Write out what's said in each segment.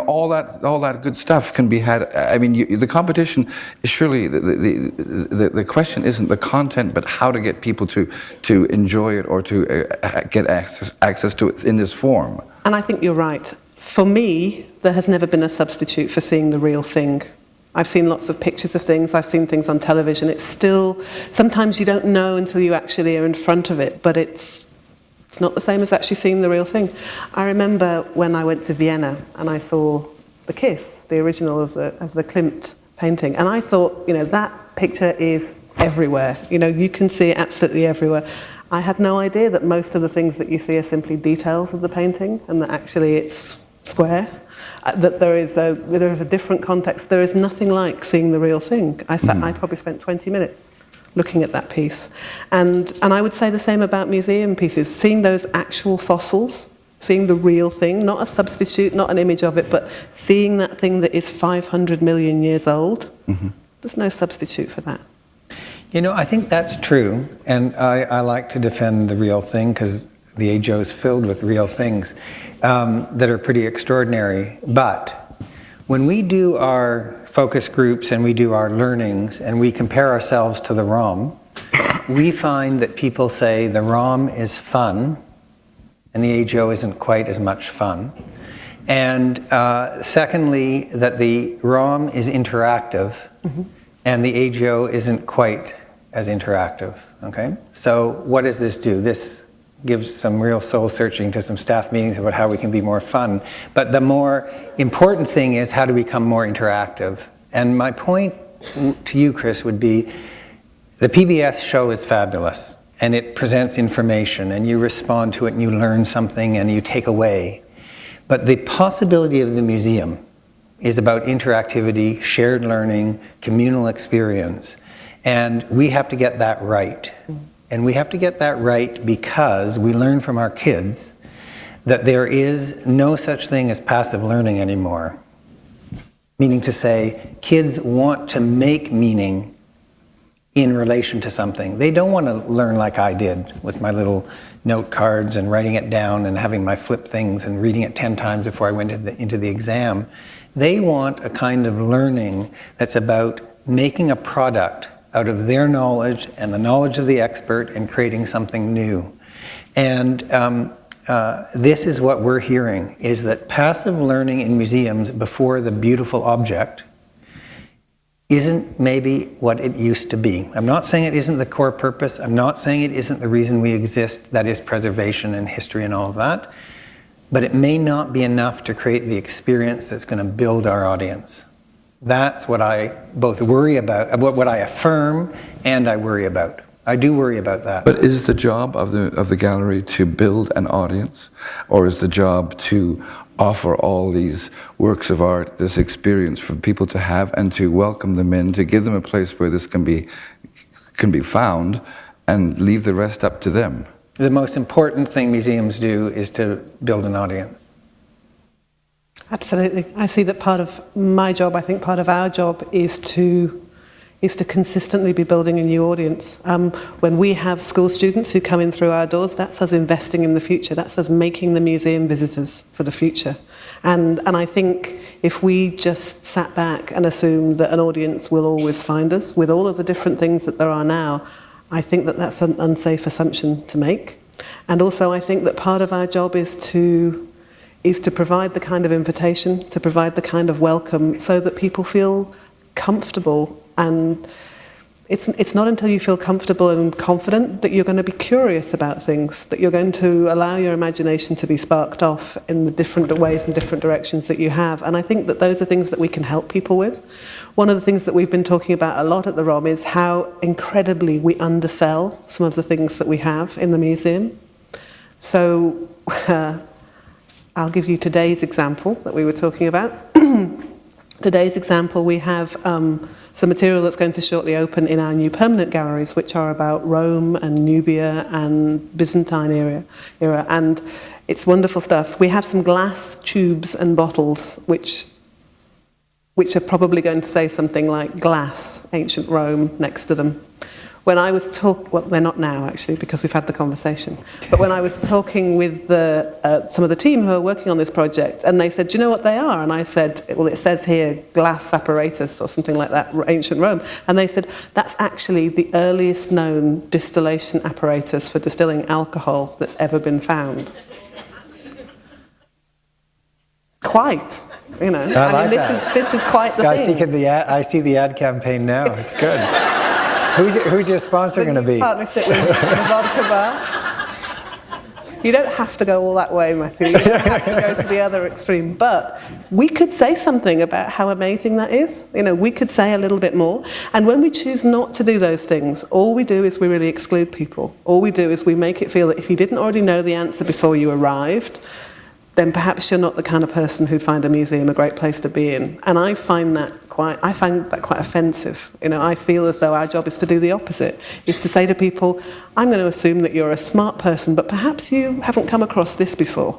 all that good stuff can be had. I mean, the competition is surely the question isn't the content, but how to get people to enjoy it or to get access to it in this form. And I think you're right. For me, there has never been a substitute for seeing the real thing. I've seen lots of pictures of things, I've seen things on television. It's still, sometimes you don't know until you actually are in front of it, but it's not the same as actually seeing the real thing. I remember when I went to Vienna and I saw The Kiss, the original of the Klimt painting, and I thought, that picture is everywhere. You can see it absolutely everywhere. I had no idea that most of the things that you see are simply details of the painting, and that actually it's square. That there is a different context. There is nothing like seeing the real thing. I probably spent 20 minutes looking at that piece. And I would say the same about museum pieces. Seeing those actual fossils, seeing the real thing, not a substitute, not an image of it, but seeing that thing that is 500 million years old, there's no substitute for that. I think that's true. And I like to defend the real thing because the AJO is filled with real things that are pretty extraordinary. But when we do our focus groups and we do our learnings and we compare ourselves to the ROM, we find that people say the ROM is fun and the AJO isn't quite as much fun. And secondly, that the ROM is interactive and the AJO isn't quite as interactive, okay? So what does this do? This gives some real soul searching to some staff meetings about how we can be more fun. But the more important thing is how to become more interactive. And my point to you, Chris, would be the PBS show is fabulous and it presents information and you respond to it and you learn something and you take away. But the possibility of the museum is about interactivity, shared learning, communal experience. And we have to get that right. And we have to get that right because we learn from our kids that there is no such thing as passive learning anymore. Meaning to say, kids want to make meaning in relation to something. They don't want to learn like I did with my little note cards and writing it down and having my flip things and reading it 10 times before I went into the exam. They want a kind of learning that's about making a product out of their knowledge and the knowledge of the expert and creating something new. And this is what we're hearing, is that passive learning in museums before the beautiful object isn't maybe what it used to be. I'm not saying it isn't the core purpose. I'm not saying it isn't the reason we exist, that is preservation and history and all of that. But it may not be enough to create the experience that's going to build our audience. That's what I both worry about, what I affirm and I worry about. I do worry about that. But is the job of the gallery to build an audience, or is the job to offer all these works of art, this experience for people to have and to welcome them in, to give them a place where this can be found and leave the rest up to them? The most important thing museums do is to build an audience. Absolutely. I see that part of my job, I think part of our job is to consistently be building a new audience. When we have school students who come in through our doors, that's us investing in the future. That's us making the museum visitors for the future. And I think if we just sat back and assumed that an audience will always find us with all of the different things that there are now, I think that that's an unsafe assumption to make. And also I think that part of our job is to provide the kind of invitation, to provide the kind of welcome so that people feel comfortable. And it's not until you feel comfortable and confident that you're going to be curious about things, that you're going to allow your imagination to be sparked off in the different ways and different directions that you have. And I think that those are things that we can help people with. One of the things that we've been talking about a lot at the ROM is how incredibly we undersell some of the things that we have in the museum. So I'll give you today's example that we were talking about. Today's example, we have some material that's going to shortly open in our new permanent galleries, which are about Rome and Nubia and Byzantine era. And it's wonderful stuff. We have some glass tubes and bottles, which are probably going to say something like glass, ancient Rome, next to them. when I was well, they're not now actually because we've had the conversation, but when I was talking with some of the team who are working on this project, and they said, do you know what they are? And I said, well, it says here glass apparatus or something like that, ancient Rome. And they said, that's actually the earliest known distillation apparatus for distilling alcohol that's ever been found. Quite. You know, I like this is quite the thing. I see the ad campaign now. It's good. Who's your sponsor going to be? Partnership with the vodka bar. You don't have to go all that way, Matthew. You don't have to go to the other extreme. But we could say something about how amazing that is. You know, we could say a little bit more. And when we choose not to do those things, all we do is we really exclude people. All we do is we make it feel that if you didn't already know the answer before you arrived, then perhaps you're not the kind of person who'd find a museum a great place to be in. And I find that quite offensive. You know, I feel as though our job is to do the opposite, is to say to people, I'm going to assume that you're a smart person, but perhaps you haven't come across this before.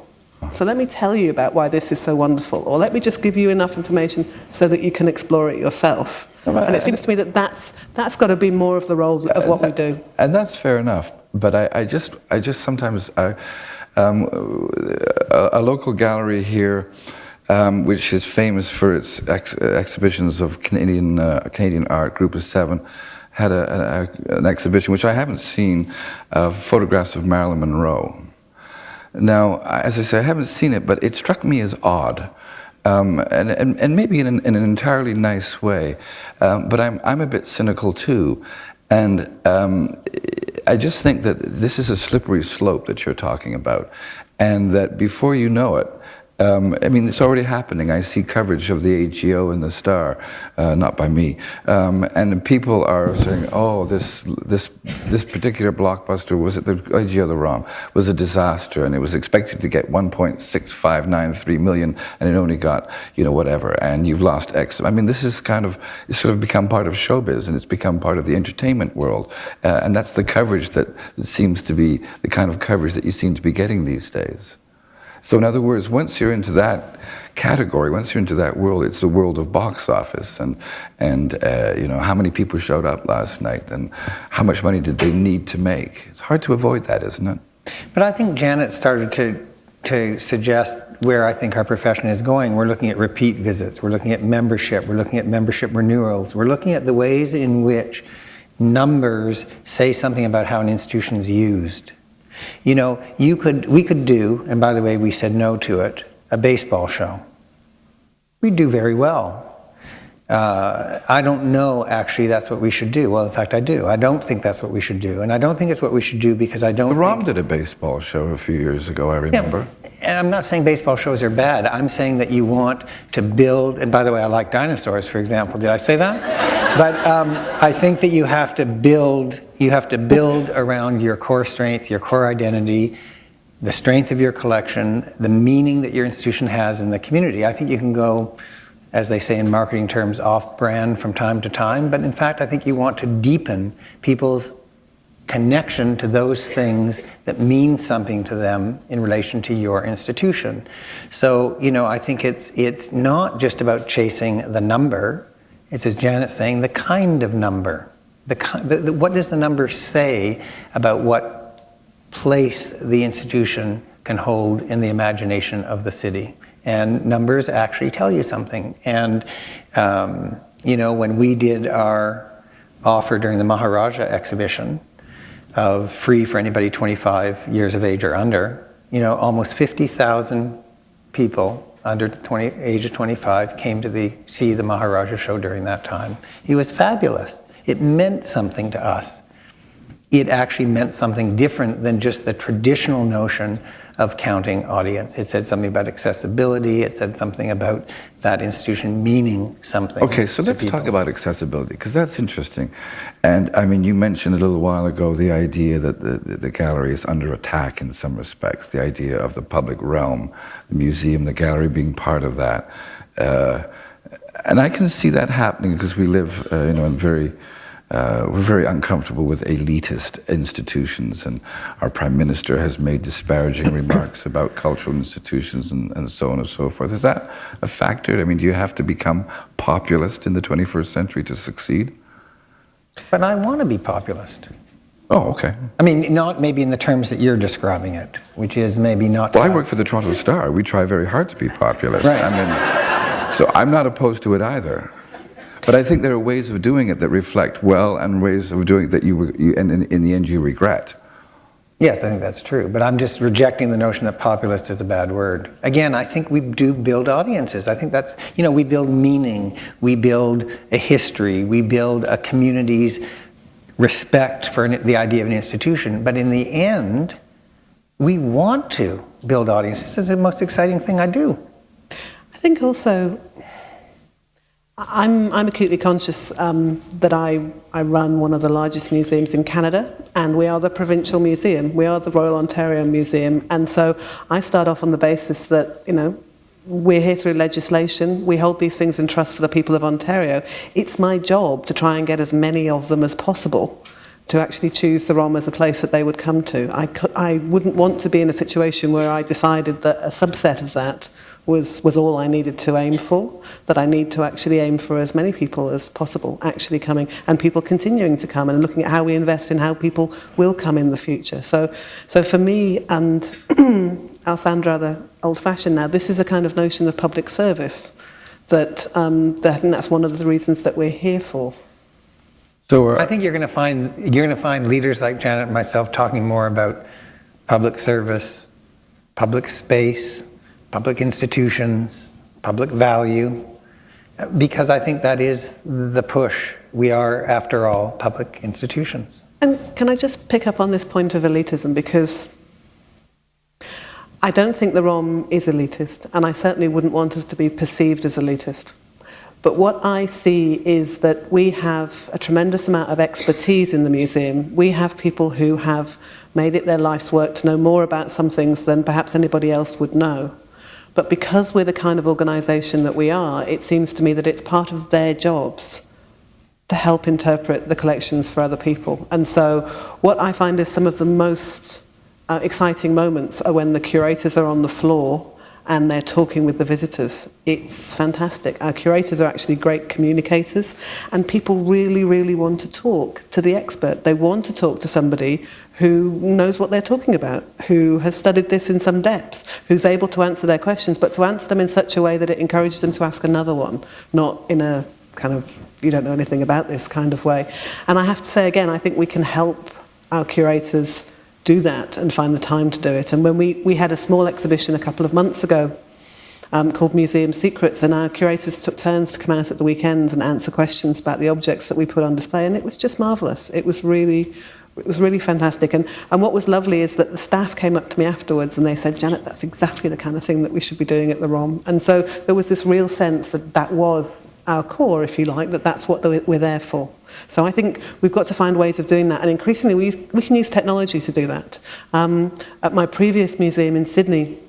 So let me tell you about why this is so wonderful, or let me just give you enough information so that you can explore it yourself. And it seems to me that that's got to be more of the role of what we do. And that's fair enough. But I just sometimes... a local gallery here, which is famous for its exhibitions of Canadian art, Group of Seven, had an exhibition which I haven't seen, of photographs of Marilyn Monroe. Now, as I say, I haven't seen it, but it struck me as odd, and maybe in an entirely nice way. But I'm a bit cynical too. And I just think that this is a slippery slope that you're talking about, and that before you know it, I mean, it's already happening. I see coverage of the AGO in the Star, not by me, and people are saying, "Oh, this particular blockbuster, was it the AGO, the ROM, was a disaster, and it was expected to get 1.6593 million, and it only got, you know, whatever, and you've lost X." I mean, this is it's sort of become part of showbiz, and it's become part of the entertainment world, and that's the coverage that seems to be the kind of coverage that you seem to be getting these days. So in other words, once you're into that category, once you're into that world, it's the world of box office and you know, how many people showed up last night and how much money did they need to make. It's hard to avoid that, isn't it? But I think Janet started to suggest where I think our profession is going. We're looking at repeat visits, we're looking at membership, we're looking at membership renewals, we're looking at the ways in which numbers say something about how an institution is used. You know, we could do, and by the way, we said no to it, a baseball show. We do very well. I don't know, actually, that's what we should do. Well, in fact, I do. I don't think that's what we should do. And I don't think it's what we should do because I don't The ROM did a baseball show a few years ago, I remember. Yeah, and I'm not saying baseball shows are bad. I'm saying that you want to build, and by the way, I like dinosaurs, for example. Did I say that? But I think that you have to build around your core strength, your core identity, the strength of your collection, the meaning that your institution has in the community. I think you can go, as they say in marketing terms, off-brand from time to time, but in fact, I think you want to deepen people's connection to those things that mean something to them in relation to your institution. So, you know, I think it's not just about chasing the number. It's, as Janet's saying, the kind of number. What does the number say about what place the institution can hold in the imagination of the city? And numbers actually tell you something. And, you know, when we did our offer during the Maharaja exhibition of free for anybody 25 years of age or under, you know, almost 50,000 people under the age of 25 came to see the Maharaja show during that time. It was fabulous. It meant something to us. It actually meant something different than just the traditional notion of counting audience. It said something about accessibility. It said something about that institution meaning something. Okay, so let's talk about accessibility, because that's interesting. And I mean, you mentioned a little while ago the idea that the gallery is under attack in some respects, the idea of the public realm, the museum, the gallery being part of that. And I can see that happening because we live, you know, in we're very uncomfortable with elitist institutions, and our Prime Minister has made disparaging remarks about cultural institutions and so on and so forth. Is that a factor? I mean, do you have to become populist in the 21st century to succeed? But I want to be populist. Oh, okay. I mean, not maybe in the terms that you're describing it, which is maybe not... Well, I work for the Toronto Star. We try very hard to be populist. Right. I mean, so I'm not opposed to it either. But I think there are ways of doing it that reflect well and ways of doing it that in the end you regret. Yes, I think that's true. But I'm just rejecting the notion that populist is a bad word. Again, I think we do build audiences. I think that's, we build meaning. We build a history. We build a community's respect for the idea of an institution. But in the end, we want to build audiences. This is the most exciting thing I do. I think also, I'm acutely conscious that I run one of the largest museums in Canada, and we are the provincial museum. We are the Royal Ontario Museum, and so I start off on the basis that, we're here through legislation. We hold these things in trust for the people of Ontario. It's my job to try and get as many of them as possible to actually choose the ROM as a place that they would come to. I wouldn't want to be in a situation where I decided that a subset of that was all I needed to aim for, that I need to actually aim for as many people as possible actually coming, and people continuing to come, and looking at how we invest in how people will come in the future. So for me, and I'll sound rather old-fashioned now, this is a kind of notion of public service that I think that's one of the reasons that we're here for. So I think you're going to find leaders like Janet and myself talking more about public service, public space, public institutions, public value, because I think that is the push. We are, after all, public institutions. And can I just pick up on this point of elitism, because I don't think the ROM is elitist, and I certainly wouldn't want us to be perceived as elitist. But what I see is that we have a tremendous amount of expertise in the museum. We have people who have made it their life's work to know more about some things than perhaps anybody else would know. But because we're the kind of organisation that we are, it seems to me that it's part of their jobs to help interpret the collections for other people. And so what I find is some of the most exciting moments are when the curators are on the floor and they're talking with the visitors. It's fantastic. Our curators are actually great communicators, and people really, really want to talk to the expert. They want to talk to somebody who knows what they're talking about, who has studied this in some depth, who's able to answer their questions, but to answer them in such a way that it encourages them to ask another one, not in a kind of, you don't know anything about this kind of way. And I have to say again, I think we can help our curators do that and find the time to do it. And when we had a small exhibition a couple of months ago called Museum Secrets, and our curators took turns to come out at the weekends and answer questions about the objects that we put on display, and it was just marvellous. It was really fantastic. And what was lovely is that the staff came up to me afterwards and they said, Janet, that's exactly the kind of thing that we should be doing at the ROM. And so there was this real sense that that was our core, if you like, that that's what we're there for. So I think we've got to find ways of doing that, and increasingly we can use technology to do that. At my previous museum in Sydney,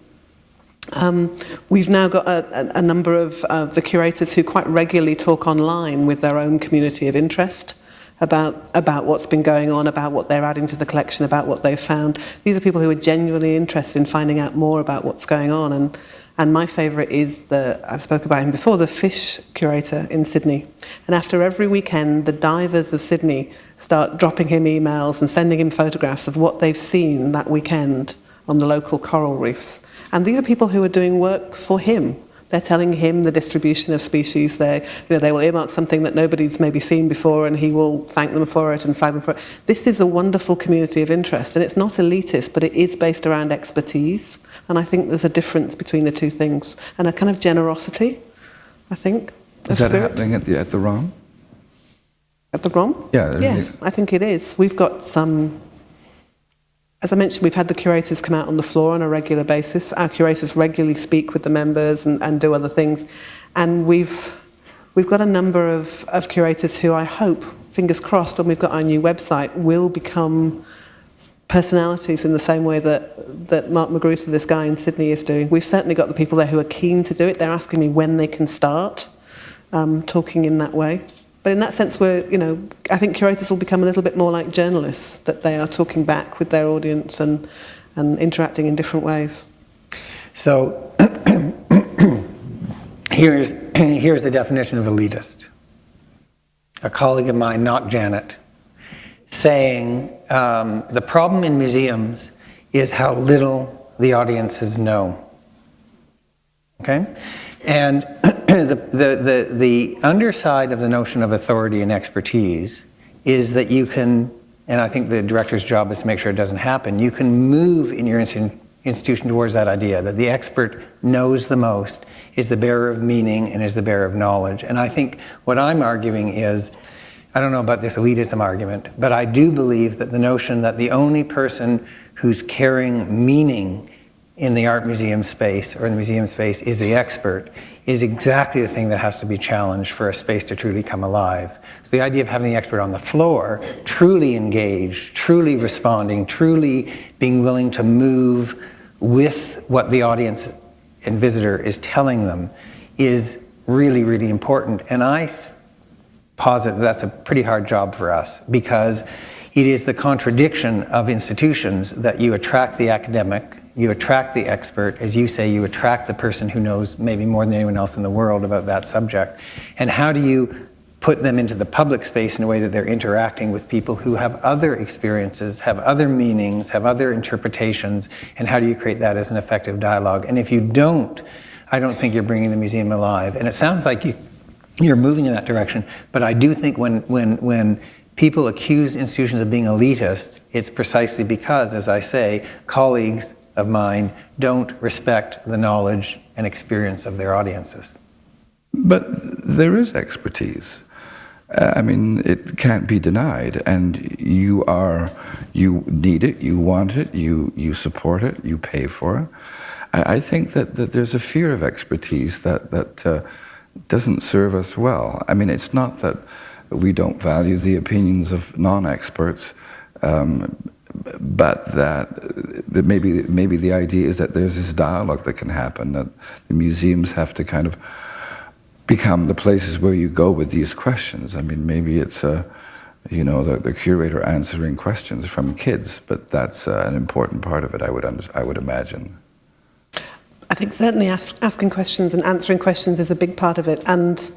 we've now got a number of the curators who quite regularly talk online with their own community of interest about what's been going on, about what they're adding to the collection, about what they've found. These are people who are genuinely interested in finding out more about what's going on. And my favourite is I've spoken about him before, the fish curator in Sydney. And after every weekend, the divers of Sydney start dropping him emails and sending him photographs of what they've seen that weekend on the local coral reefs. And these are people who are doing work for him. They're telling him the distribution of species. They will earmark something that nobody's maybe seen before, and he will thank them for it and flag them for it. This is a wonderful community of interest, and it's not elitist, but it is based around expertise. And I think there's a difference between the two things, and a kind of generosity, I think. Is that happening at the ROM? At the ROM? Yeah. Yes, I think it is. We've got some, as I mentioned, we've had the curators come out on the floor on a regular basis. Our curators regularly speak with the members and do other things. And we've got a number of curators who I hope, fingers crossed, when we've got our new website, will become personalities in the same way that Mark Magruder, this guy in Sydney, is doing. We've certainly got the people there who are keen to do it. They're asking me when they can start talking in that way. But in that sense, I think curators will become a little bit more like journalists, that they are talking back with their audience and interacting in different ways. So here's the definition of elitist. a colleague of mine, not Janet, saying the problem in museums is how little the audiences know. Okay? And the underside of the notion of authority and expertise is that you can, and I think the director's job is to make sure it doesn't happen, you can move in your institution towards that idea that the expert knows the most, is the bearer of meaning, and is the bearer of knowledge. And I think what I'm arguing is, I don't know about this elitism argument, but I do believe that the notion that the only person who's carrying meaning in the art museum space or in the museum space is the expert is exactly the thing that has to be challenged for a space to truly come alive. So the idea of having the expert on the floor, truly engaged, truly responding, truly being willing to move with what the audience and visitor is telling them is really, really important. And I posit that that's a pretty hard job for us, because it is the contradiction of institutions that you attract the academic, you attract the expert, as you say, you attract the person who knows maybe more than anyone else in the world about that subject. And how do you put them into the public space in a way that they're interacting with people who have other experiences, have other meanings, have other interpretations, and how do you create that as an effective dialogue? And if you don't, I don't think you're bringing the museum alive. And it sounds like you're moving in that direction, but I do think when people accuse institutions of being elitist, it's precisely because, as I say, colleagues of mine don't respect the knowledge and experience of their audiences. But there is expertise. I mean, it can't be denied, and you need it, you want it, you support it, you pay for it. I think that there's a fear of expertise that doesn't serve us well. I mean, it's not that we don't value the opinions of non-experts, but that maybe the idea is that there's this dialogue that can happen, that the museums have to kind of become the places where you go with these questions. I mean, maybe it's the curator answering questions from kids, but that's an important part of it, I would imagine. I think certainly asking questions and answering questions is a big part of it. And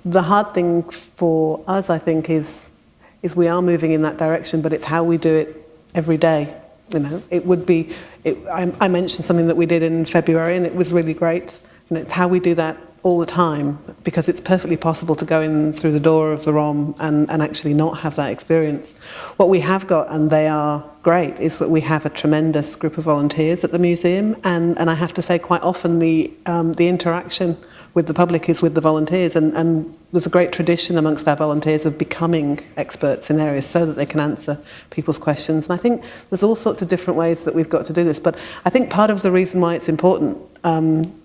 the hard thing for us, I think, is we are moving in that direction, but it's how we do it every day. You know, it would be. I mentioned something that we did in February, and it was really great. And it's how we do that all the time, because it's perfectly possible to go in through the door of the ROM and actually not have that experience. What we have got, and they are great, is that we have a tremendous group of volunteers at the museum, and I have to say quite often the interaction with the public is with the volunteers, and there's a great tradition amongst our volunteers of becoming experts in areas so that they can answer people's questions. And I think there's all sorts of different ways that we've got to do this, but I think part of the reason why it's important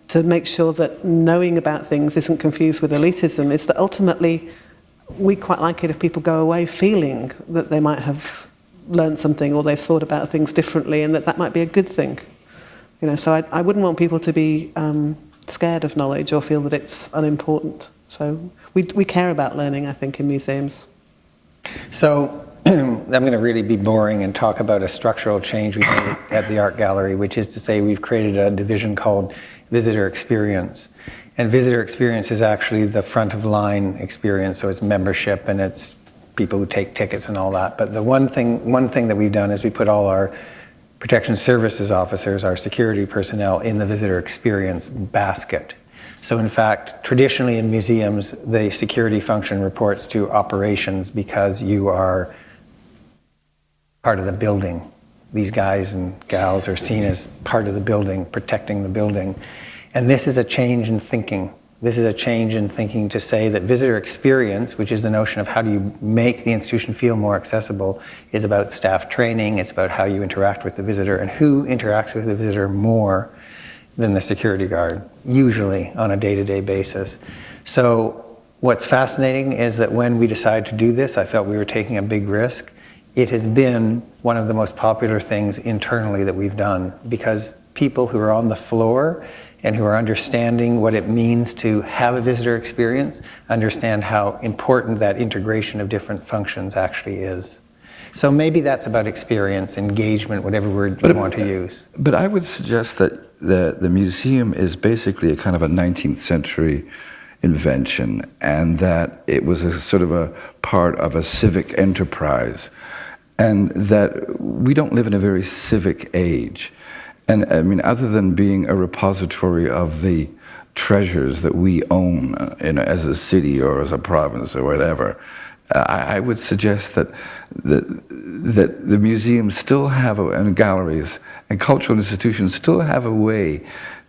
to make sure that knowing about things isn't confused with elitism is that ultimately we quite like it if people go away feeling that they might have learned something or they've thought about things differently, and that might be a good thing. You know, so I wouldn't want people to be scared of knowledge or feel that it's unimportant. So we care about learning, I think, in museums. So I'm going to really be boring and talk about a structural change we've made at the Art Gallery, which is to say we've created a division called Visitor Experience. And visitor experience is actually the front of line experience, so it's membership and it's people who take tickets and all that. But the one thing that we've done is we put all our protection services officers, our security personnel, in the visitor experience basket. So in fact, traditionally in museums, the security function reports to operations because you are part of the building. These guys and gals are seen as part of the building, protecting the building. And this is a change in thinking. This is a change in thinking to say that visitor experience, which is the notion of how do you make the institution feel more accessible, is about staff training, it's about how you interact with the visitor, and who interacts with the visitor more than the security guard, usually on a day-to-day basis. So what's fascinating is that when we decided to do this, I felt we were taking a big risk. It has been one of the most popular things internally that we've done, because people who are on the floor and who are understanding what it means to have a visitor experience understand how important that integration of different functions actually is. So maybe that's about experience, engagement, whatever word you want to use. But I would suggest that the museum is basically a kind of a 19th century invention, and that it was a sort of a part of a civic enterprise, and that we don't live in a very civic age. And I mean, other than being a repository of the treasures that we own as a city or as a province or whatever, I would suggest that the museums still have, and galleries and cultural institutions still have a way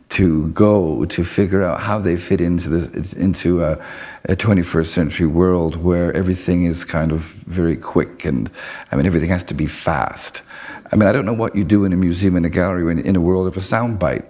to go to figure out how they fit into a 21st century world where everything is kind of very quick, and I mean, everything has to be fast. I mean, I don't know what you do in a museum and a gallery in a world of a soundbite.